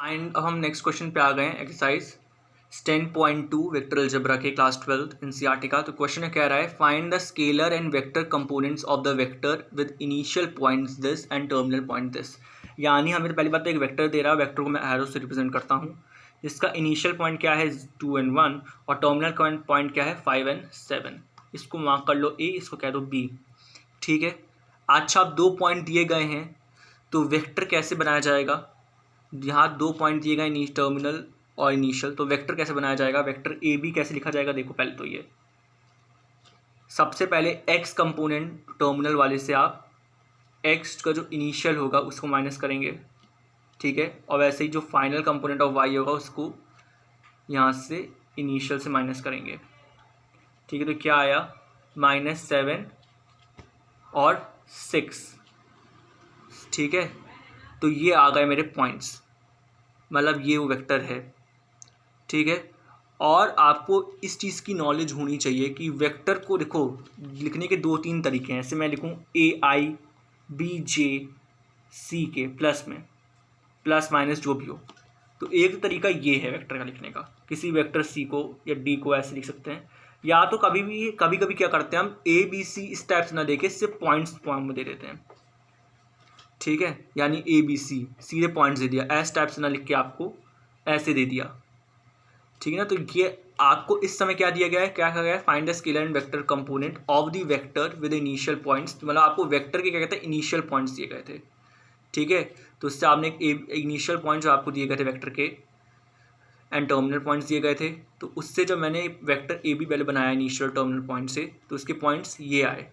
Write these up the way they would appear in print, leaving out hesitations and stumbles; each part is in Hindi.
एंड अब हम नेक्स्ट क्वेश्चन पे आ गए हैं, एक्सरसाइज 10.2 वेक्टर अलजेब्रा के क्लास 12 एनसीईआरटी का। तो क्वेश्चन कह रहा है find the scalar and vector components of the vector with initial points this and terminal point this. यानी हमें तो पहली बात तो एक वेक्टर दे रहा है, वेक्टर को मैं एरो से रिप्रेजेंट करता हूँ, जिसका इनिशियल पॉइंट क्या है 2 and 1 और टर्मिनल पॉइंट क्या है 5 and 7। इसको मार्क कर लो ए, इसको कह दो बी। ठीक है, अच्छा अब 2 पॉइंट दिए गए हैं तो वेक्टर कैसे बनाया जाएगा। यहाँ 2 पॉइंट दिए गए टर्मिनल और इनिशियल, तो वेक्टर कैसे बनाया जाएगा, वेक्टर ए बी कैसे लिखा जाएगा। देखो पहले तो ये सबसे पहले एक्स कंपोनेंट टर्मिनल वाले से आप एक्स का जो इनिशियल होगा उसको माइनस करेंगे। ठीक है, और वैसे ही जो फाइनल कंपोनेंट ऑफ वाई होगा उसको यहाँ से इनिशियल से माइनस करेंगे। ठीक है, तो क्या आया -7 और 6। ठीक है, तो ये आ गए मेरे पॉइंट्स, मतलब ये वो वेक्टर है। ठीक है, और आपको इस चीज़ की नॉलेज होनी चाहिए कि वेक्टर को देखो लिखने के 2-3 तरीके हैं। ऐसे मैं लिखूँ AIBJCK प्लस में प्लस माइनस जो भी हो, तो एक तरीका ये है वेक्टर का लिखने का। किसी वेक्टर सी को या डी को ऐसे लिख सकते हैं, या तो कभी कभी क्या करते हैं हम ABC इस टाइप से ना देके सिर्फ पॉइंट्स फॉर्म में दे देते हैं। ठीक है, यानी ABC सीधे पॉइंट्स दे दिया, एस टाइप से ना लिख के आपको ऐसे दे दिया। ठीक है ना, तो ये आपको इस समय क्या दिया गया है, क्या कहा गया है, find the scalar and vector component of the vector with initial points. मतलब आपको वेक्टर के क्या कहते हैं इनिशियल पॉइंट्स दिए गए थे। ठीक है, तो उससे आपने एक इनिशियल पॉइंट जो आपको दिए गए थे वेक्टर के एंड टर्मिनल पॉइंट्स दिए गए थे, तो उससे जब मैंने वेक्टर ए बी पहले बनाया इनिशियल टर्मिनल पॉइंट से, तो उसके पॉइंट्स ये आए।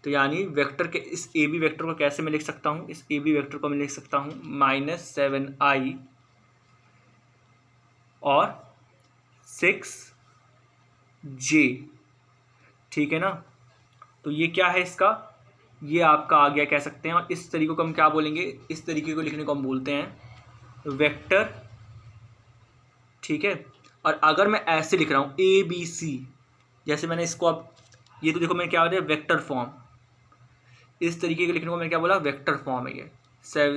तो यानी वेक्टर के इस ए बी वेक्टर को कैसे मैं लिख सकता हूँ, इस ए बी वेक्टर को मैं लिख सकता हूँ -7i और 6j। ठीक है ना, तो ये क्या है इसका, ये आपका आ गया कह सकते हैं। और इस तरीके को हम क्या बोलेंगे, इस तरीके को लिखने को हम बोलते हैं वेक्टर। ठीक है, और अगर मैं ऐसे लिख रहा हूँ ABC, जैसे मैंने इसको अब ये तो देखो मैं क्या बोल रहा है वेक्टर फॉर्म, इस तरीके के लिखने को मैंने क्या बोला वेक्टर फॉर्म है। ये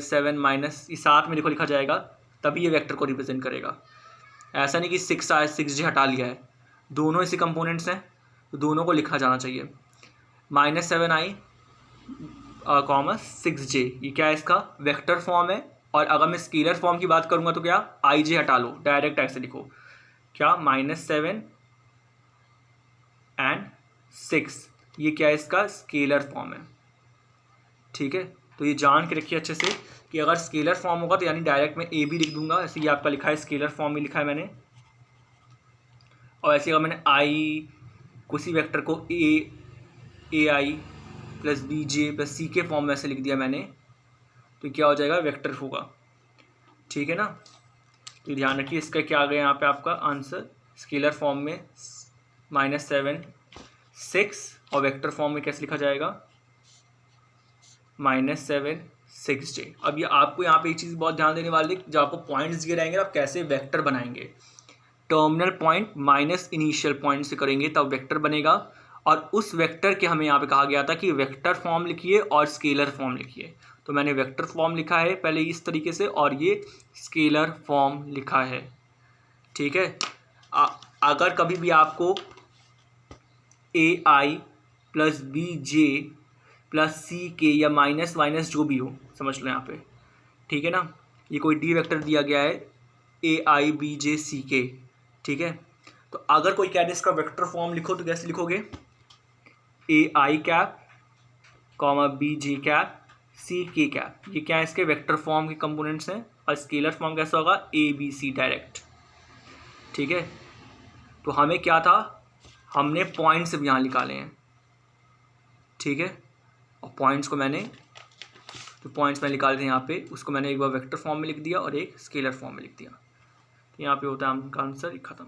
7 माइनस ये 7 में देखो लिखा जाएगा, तभी ये वेक्टर को रिप्रेजेंट करेगा। ऐसा नहीं कि 6j हटा लिया है, दोनों इसी कंपोनेंट्स हैं, तो दोनों को लिखा जाना चाहिए। -7i, 6j, ये क्या है इसका वेक्टर फॉर्म है। और अगर मैं स्केलर फॉर्म की बात करूंगा तो क्या ij हटा लो, डायरेक्ट ऐसे लिखो क्या -7 and 6, ये क्या है इसका स्केलर फॉर्म है। ठीक है, तो ये जान के रखिए अच्छे से कि अगर स्केलर फॉर्म होगा तो यानी डायरेक्ट मैं ए बी लिख दूंगा, ऐसे ये आपका लिखा है स्केलर फॉर्म में लिखा है मैंने। और ऐसे अगर मैंने आई किसी वेक्टर को AI plus BJ plus CK form में ऐसे लिख दिया मैंने, तो क्या हो जाएगा वेक्टर होगा। ठीक है ना, तो ध्यान रखिए इसका क्या आ गया यहाँ पे आपका आंसर, स्केलर फॉर्म में -7 6 और वेक्टर फॉर्म में कैसे लिखा जाएगा -7 6j। अब ये आपको यहाँ पे एक चीज़ बहुत ध्यान देने वाली, जब आपको पॉइंट्स दिए रहेंगे आप कैसे वेक्टर बनाएंगे। Terminal point minus initial point से करेंगे तब वेक्टर बनेगा। और उस वेक्टर के हमें यहाँ पे कहा गया था कि वेक्टर फॉर्म लिखिए और स्केलर फॉर्म लिखिए, तो मैंने वेक्टर फॉर्म लिखा है पहले इस तरीके से और ये स्केलर फॉर्म लिखा है। ठीक है, अगर कभी भी आपको AI plus BJ plus CK या माइनस माइनस जो भी हो समझ लो यहाँ पे। ठीक है ना, ये कोई डी वेक्टर दिया गया है AIBJCK। ठीक है, तो अगर कोई कह दे इसका वेक्टर फॉर्म लिखो तो कैसे लिखोगे AI cap BJ cap CK cap, ये क्या है इसके वेक्टर फॉर्म के कंपोनेंट्स हैं। और स्केलर फॉर्म कैसा होगा ABC डायरेक्ट। ठीक है, तो हमें क्या था, हमने पॉइंट्स यहाँ निकाले हैं। ठीक है, और पॉइंट्स को मैंने तो पॉइंट्स मैंने निकाले थे यहाँ पे, उसको मैंने एक बार वेक्टर फॉर्म में लिख दिया और एक स्केलर फॉर्म में लिख दिया, तो यहाँ पे होता है आपका आंसर खत्म।